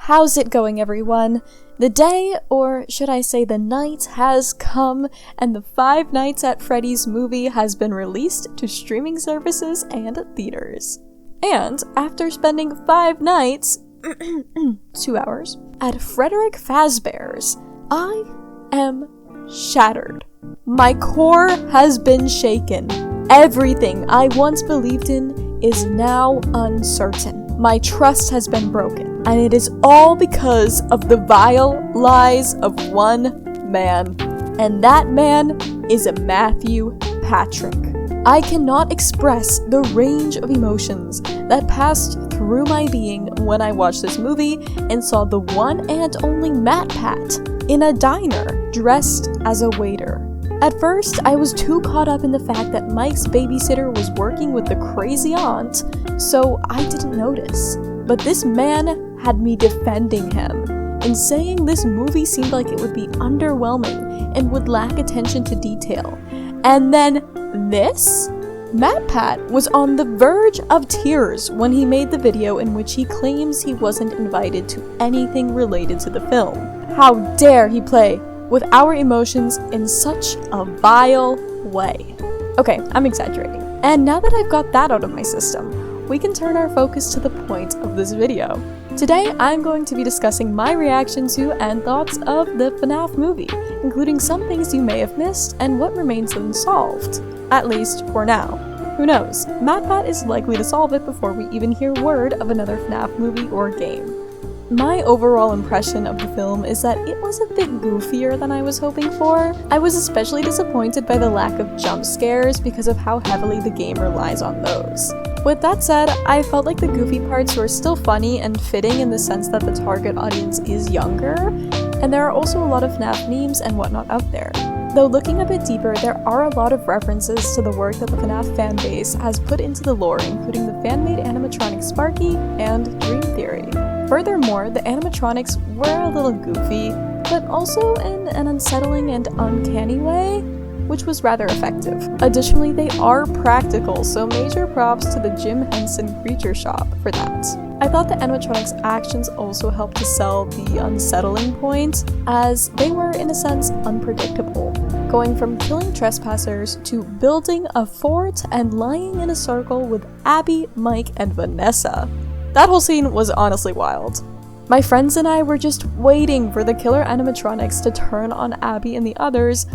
How's it going, everyone? The day, or should I say the night, has come, and the Five Nights at Freddy's movie has been released to streaming services and theaters. And after spending 5 nights, 2 hours, at Frederick Fazbear's, I am shattered. My core has been shaken. Everything I once believed in is now uncertain. My trust has been broken, and it is all because of the vile lies of one man. And that man is Matthew Patrick. I cannot express the range of emotions that passed through my being when I watched this movie and saw the one and only MatPat in a diner dressed as a waiter. At first, I was too caught up in the fact that Mike's babysitter was working with the crazy aunt, so I didn't notice. But this man had me defending him, and saying this movie seemed like it would be underwhelming and would lack attention to detail. And then this? MatPat was on the verge of tears when he made the video in which he claims he wasn't invited to anything related to the film. How dare he play with our emotions in such a vile way. Okay, I'm exaggerating. And now that I've got that out of my system, we can turn our focus to the point of this video. Today, I'm going to be discussing my reaction to and thoughts of the FNAF movie, including some things you may have missed and what remains unsolved. At least, for now. Who knows? MatPat is likely to solve it before we even hear word of another FNAF movie or game. My overall impression of the film is that it was a bit goofier than I was hoping for. I was especially disappointed by the lack of jump scares because of how heavily the game relies on those. With that said, I felt like the goofy parts were still funny and fitting in the sense that the target audience is younger, and there are also a lot of FNAF memes and whatnot out there. Though looking a bit deeper, there are a lot of references to the work that the FNAF fanbase has put into the lore, including the fan-made animatronic Sparky and Dream Theory. Furthermore, the animatronics were a little goofy, but also in an unsettling and uncanny way, which was rather effective. Additionally, they are practical, so major props to the Jim Henson Creature Shop for that. I thought the animatronics' actions also helped to sell the unsettling point, as they were, in a sense, unpredictable, going from killing trespassers to building a fort and lying in a circle with Abby, Mike, and Vanessa. That whole scene was honestly wild. My friends and I were just waiting for the killer animatronics to turn on Abby and the others,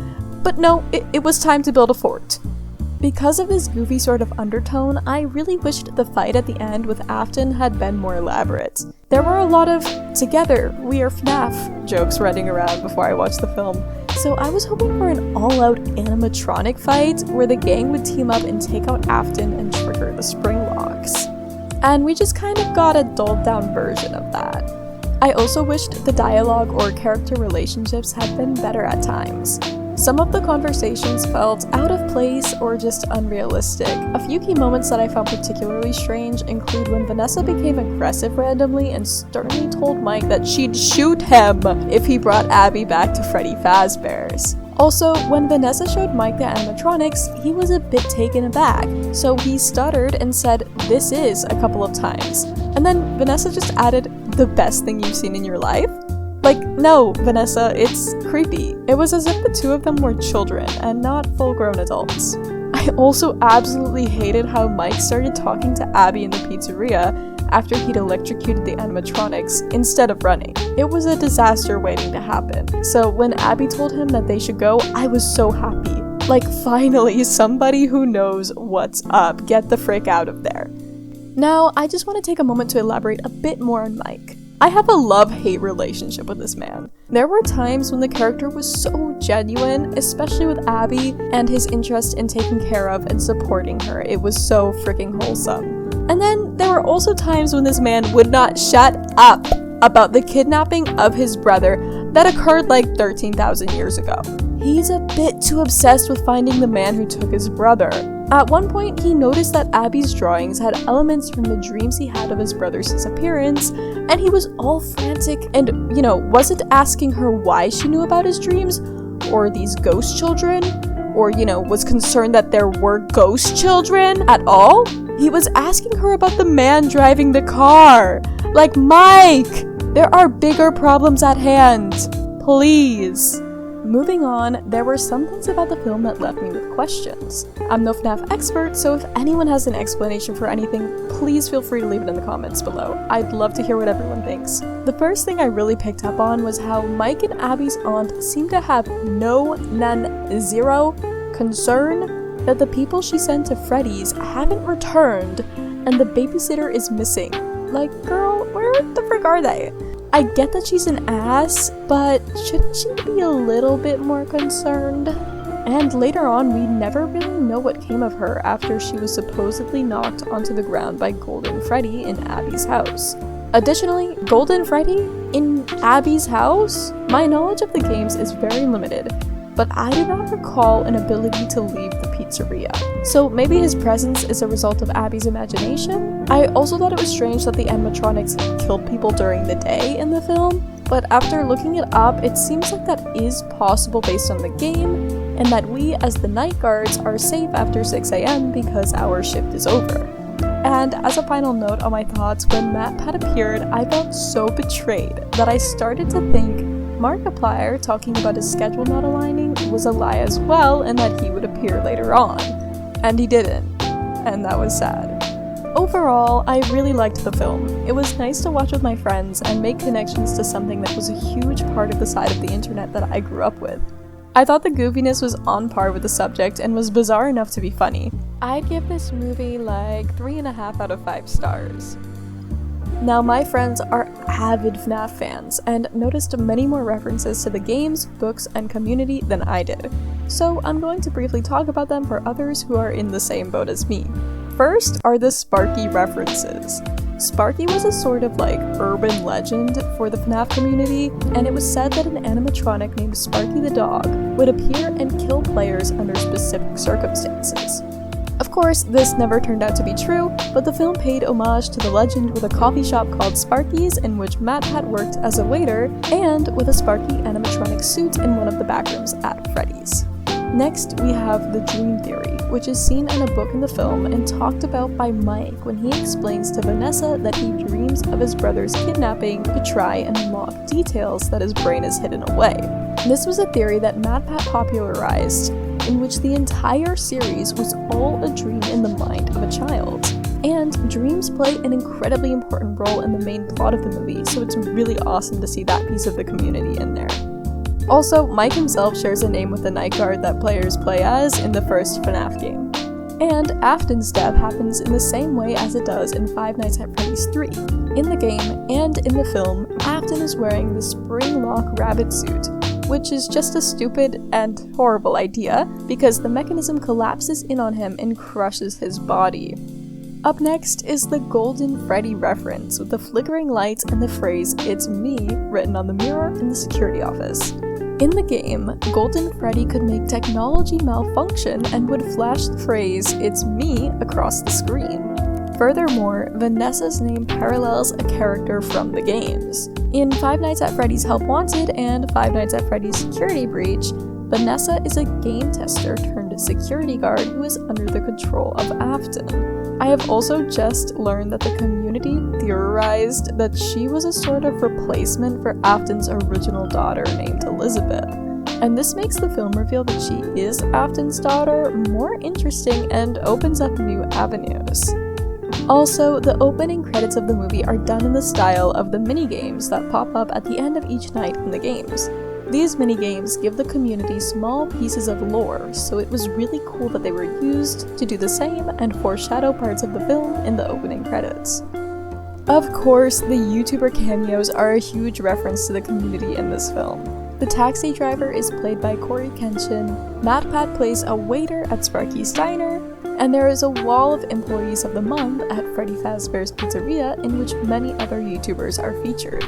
but no, it was time to build a fort. Because of this goofy sort of undertone, I really wished the fight at the end with Afton had been more elaborate. There were a lot of "together, we are FNAF" jokes running around before I watched the film, so I was hoping for an all-out animatronic fight where the gang would team up and take out Afton and trigger the spring locks. And we just kind of got a dulled-down version of that. I also wished the dialogue or character relationships had been better at times. Some of the conversations felt out of place or just unrealistic. A few key moments that I found particularly strange include when Vanessa became aggressive randomly and sternly told Mike that she'd shoot him if he brought Abby back to Freddy Fazbear's. Also, when Vanessa showed Mike the animatronics, he was a bit taken aback, so he stuttered and said, "This is," a couple of times. And then Vanessa just added, "The best thing you've seen in your life?" Like, no, Vanessa, it's creepy. It was as if the two of them were children and not full-grown adults. I also absolutely hated how Mike started talking to Abby in the pizzeria after he'd electrocuted the animatronics instead of running. It was a disaster waiting to happen. So when Abby told him that they should go, I was so happy. Like, finally, somebody who knows what's up. Get the frick out of there. Now, I just want to take a moment to elaborate a bit more on Mike. I have a love-hate relationship with this man. There were times when the character was so genuine, especially with Abby and his interest in taking care of and supporting her. It was so freaking wholesome. And then there were also times when this man would not shut up about the kidnapping of his brother that occurred like 13,000 years ago. He's a bit too obsessed with finding the man who took his brother. At one point, he noticed that Abby's drawings had elements from the dreams he had of his brother's disappearance, and he was all frantic and, wasn't asking her why she knew about his dreams, or these ghost children, or, was concerned that there were ghost children at all. He was asking her about the man driving the car. Like, Mike! There are bigger problems at hand! Please! Moving on, there were some things about the film that left me with questions. I'm no FNAF expert, so if anyone has an explanation for anything, please feel free to leave it in the comments below. I'd love to hear what everyone thinks. The first thing I really picked up on was how Mike and Abby's aunt seem to have zero concern that the people she sent to Freddy's haven't returned and the babysitter is missing. Like, girl, where the frick are they? I get that she's an ass, but shouldn't she be a little bit more concerned? And later on, we never really know what came of her after she was supposedly knocked onto the ground by Golden Freddy in Abby's house. Additionally, Golden Freddy in Abby's house? My knowledge of the games is very limited, but I do not recall an ability to leave the pizzeria. So maybe his presence is a result of Abby's imagination? I also thought it was strange that the animatronics killed people during the day in the film, but after looking it up, it seems like that is possible based on the game, and that we as the night guards are safe after 6 AM because our shift is over. And as a final note on my thoughts, when MatPat appeared, I felt so betrayed that I started to think Markiplier talking about his schedule not aligning was a lie as well, and that he would appear later on. And he didn't. And that was sad. Overall, I really liked the film. It was nice to watch with my friends and make connections to something that was a huge part of the side of the internet that I grew up with. I thought the goofiness was on par with the subject and was bizarre enough to be funny. I'd give this movie like 3.5 out of 5 stars. Now, my friends are avid FNAF fans and noticed many more references to the games, books, and community than I did. So I'm going to briefly talk about them for others who are in the same boat as me. First are the Sparky references. Sparky was a sort of like urban legend for the FNAF community, and it was said that an animatronic named Sparky the dog would appear and kill players under specific circumstances. Of course, this never turned out to be true, but the film paid homage to the legend with a coffee shop called Sparky's in which MatPat worked as a waiter, and with a Sparky animatronic suit in one of the backrooms at Freddy's. Next, we have the dream theory, which is seen in a book in the film and talked about by Mike when he explains to Vanessa that he dreams of his brother's kidnapping to try and unlock details that his brain has hidden away. This was a theory that MatPat popularized, in which the entire series was all a dream in the mind of a child. And dreams play an incredibly important role in the main plot of the movie, so it's really awesome to see that piece of the community in there. Also, Mike himself shares a name with the night guard that players play as in the first FNAF game. And Afton's death happens in the same way as it does in Five Nights at Freddy's 3. In the game and in the film, Afton is wearing the spring lock rabbit suit, which is just a stupid and horrible idea because the mechanism collapses in on him and crushes his body. Up next is the Golden Freddy reference with the flickering lights and the phrase "It's me" written on the mirror in the security office. In the game, Golden Freddy could make technology malfunction and would flash the phrase "It's me" across the screen. Furthermore, Vanessa's name parallels a character from the games. In Five Nights at Freddy's Help Wanted and Five Nights at Freddy's Security Breach, Vanessa is a game tester turned security guard who is under the control of Afton. I have also just learned that the community theorized that she was a sort of replacement for Afton's original daughter named Elizabeth. And this makes the film reveal that she is Afton's daughter more interesting and opens up new avenues. Also, the opening credits of the movie are done in the style of the minigames that pop up at the end of each night in the games. These minigames give the community small pieces of lore, so it was really cool that they were used to do the same and foreshadow parts of the film in the opening credits. Of course, the YouTuber cameos are a huge reference to the community in this film. The taxi driver is played by Corey Kenshin, MatPat plays a waiter at Sparky's Diner, and there is a wall of Employees of the Month at Freddy Fazbear's Pizzeria in which many other YouTubers are featured.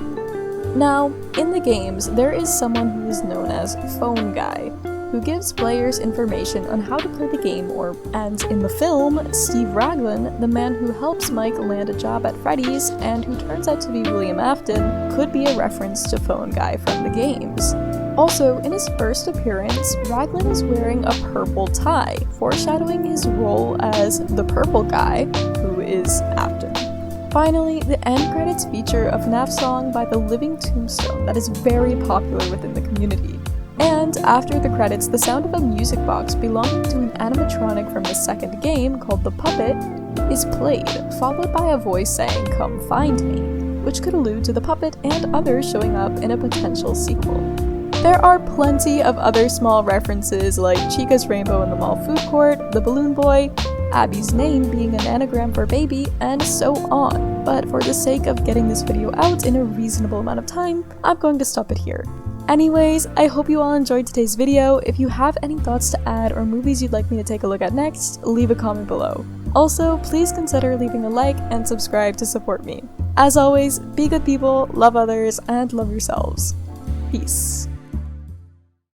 Now, in the games, there is someone who is known as Phone Guy, who gives players information on how to play the game, and in the film, Steve Raglan, the man who helps Mike land a job at Freddy's and who turns out to be William Afton, could be a reference to Phone Guy from the games. Also, in his first appearance, Raglan is wearing a purple tie, foreshadowing his role as the purple guy, who is Afton. Finally, the end credits feature a FNAF song by The Living Tombstone that is very popular within the community. And after the credits, the sound of a music box belonging to an animatronic from the second game called The Puppet is played, followed by a voice saying, "Come find me," which could allude to the puppet and others showing up in a potential sequel. There are plenty of other small references like Chica's rainbow in the mall food court, the balloon boy, Abby's name being an anagram for baby, and so on. But for the sake of getting this video out in a reasonable amount of time, I'm going to stop it here. Anyways, I hope you all enjoyed today's video. If you have any thoughts to add or movies you'd like me to take a look at next, leave a comment below. Also, please consider leaving a like and subscribe to support me. As always, be good people, love others, and love yourselves. Peace.